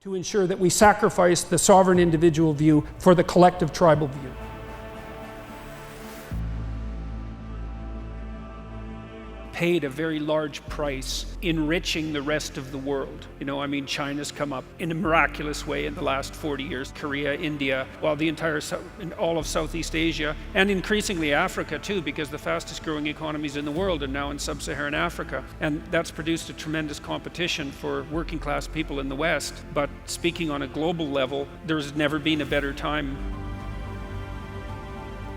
to ensure that we sacrifice the sovereign individual view for the collective tribal view. Paid a very large price enriching the rest of the world. China's come up in a miraculous way in the last 40 years. Korea, India, while all of Southeast Asia, and increasingly Africa too, because the fastest growing economies in the world are now in sub-Saharan Africa. And that's produced a tremendous competition for working class people in the West. But speaking on a global level, there's never been a better time.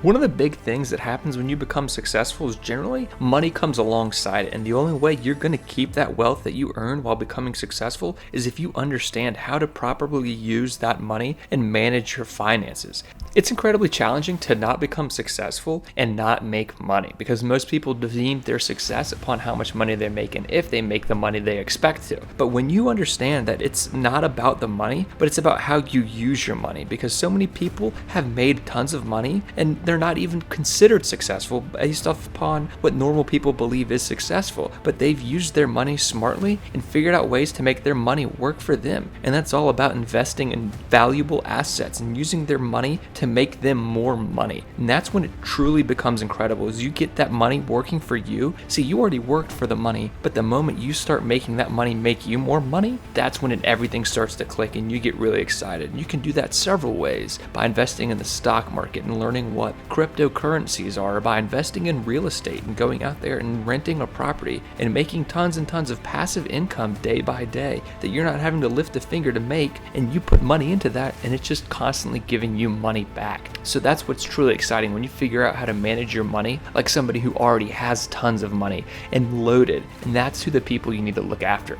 One of the big things that happens when you become successful is generally money comes alongside it, and the only way you're going to keep that wealth that you earn while becoming successful is if you understand how to properly use that money and manage your finances. It's incredibly challenging to not become successful and not make money because most people deem their success upon how much money they make and if they make the money they expect to. But when you understand that it's not about the money, but it's about how you use your money, because so many people have made tons of money and they're not even considered successful based upon what normal people believe is successful, but they've used their money smartly and figured out ways to make their money work for them. And that's all about investing in valuable assets and using their money to make them more money. And that's when it truly becomes incredible, is you get that money working for you. See, you already worked for the money, but the moment you start making that money make you more money, that's when everything starts to click and you get really excited. And you can do that several ways: by investing in the stock market and learning what cryptocurrencies are, by investing in real estate and going out there and renting a property and making tons and tons of passive income day by day that you're not having to lift a finger to make, and you put money into that and it's just constantly giving you money back. So that's what's truly exciting, when you figure out how to manage your money like somebody who already has tons of money and loaded, and that's who the people you need to look after.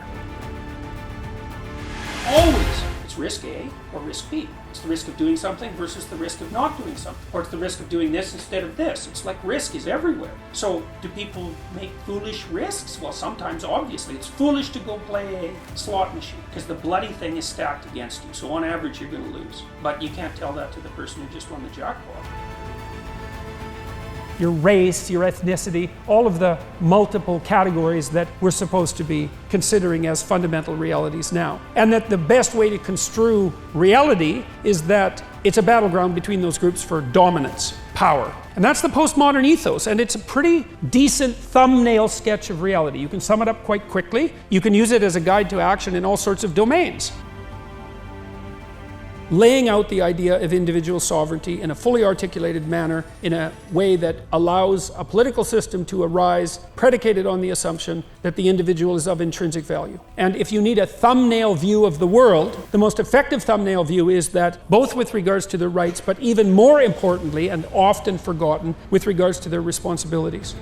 Always, it's risk A or risk B. It's the risk of doing something versus the risk of not doing something. Or it's the risk of doing this instead of this. It's like risk is everywhere. So do people make foolish risks? Well, sometimes, obviously. It's foolish to go play a slot machine because the bloody thing is stacked against you. So on average, you're going to lose. But you can't tell that to the person who just won the jackpot. Your race, your ethnicity, all of the multiple categories that we're supposed to be considering as fundamental realities now. And that the best way to construe reality is that it's a battleground between those groups for dominance, power. And that's the postmodern ethos, and it's a pretty decent thumbnail sketch of reality. You can sum it up quite quickly. You can use it as a guide to action in all sorts of domains. Laying out the idea of individual sovereignty in a fully articulated manner, in a way that allows a political system to arise predicated on the assumption that the individual is of intrinsic value. And if you need a thumbnail view of the world, the most effective thumbnail view is that, both with regards to their rights, but even more importantly, and often forgotten, with regards to their responsibilities.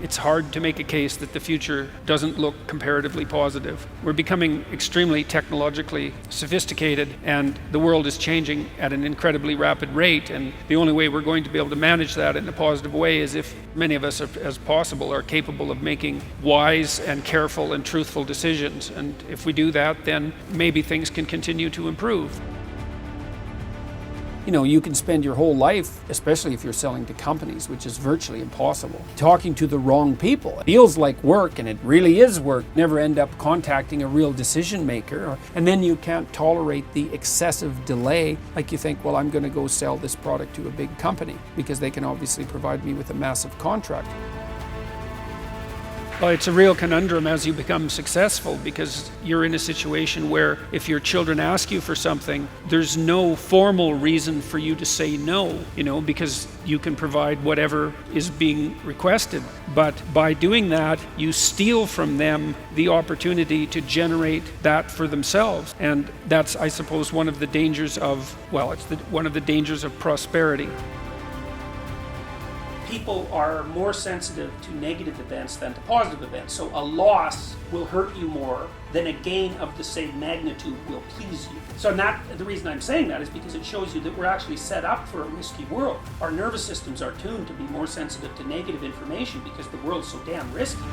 It's hard to make a case that the future doesn't look comparatively positive. We're becoming extremely technologically sophisticated, and the world is changing at an incredibly rapid rate, and the only way we're going to be able to manage that in a positive way is if many of us, as possible, are capable of making wise and careful and truthful decisions. And if we do that, then maybe things can continue to improve. You can spend your whole life, especially if you're selling to companies, which is virtually impossible, talking to the wrong people. It feels like work, and it really is work. Never end up contacting a real decision maker. And then you can't tolerate the excessive delay. Like you think, well, I'm going to go sell this product to a big company because they can obviously provide me with a massive contract. Well, it's a real conundrum as you become successful, because you're in a situation where if your children ask you for something, there's no formal reason for you to say no, because you can provide whatever is being requested. But by doing that, you steal from them the opportunity to generate that for themselves. And that's, I suppose, one of the dangers of, one of the dangers of prosperity. People are more sensitive to negative events than to positive events. So a loss will hurt you more than a gain of the same magnitude will please you. So the reason I'm saying that is because it shows you that we're actually set up for a risky world. Our nervous systems are tuned to be more sensitive to negative information because the world's so damn risky.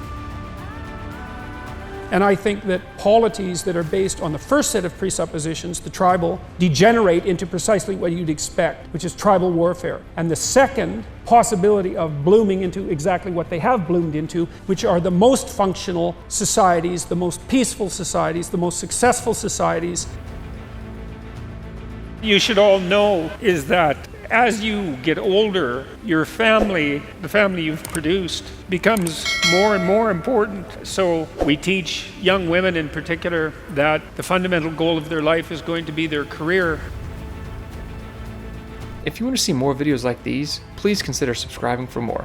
And I think that polities that are based on the first set of presuppositions, the tribal, degenerate into precisely what you'd expect, which is tribal warfare. And the second possibility of blooming into exactly what they have bloomed into, which are the most functional societies, the most peaceful societies, the most successful societies. You should all know is that as you get older, your family, the family you've produced, becomes more and more important. So we teach young women in particular that the fundamental goal of their life is going to be their career. If you want to see more videos like these, please consider subscribing for more.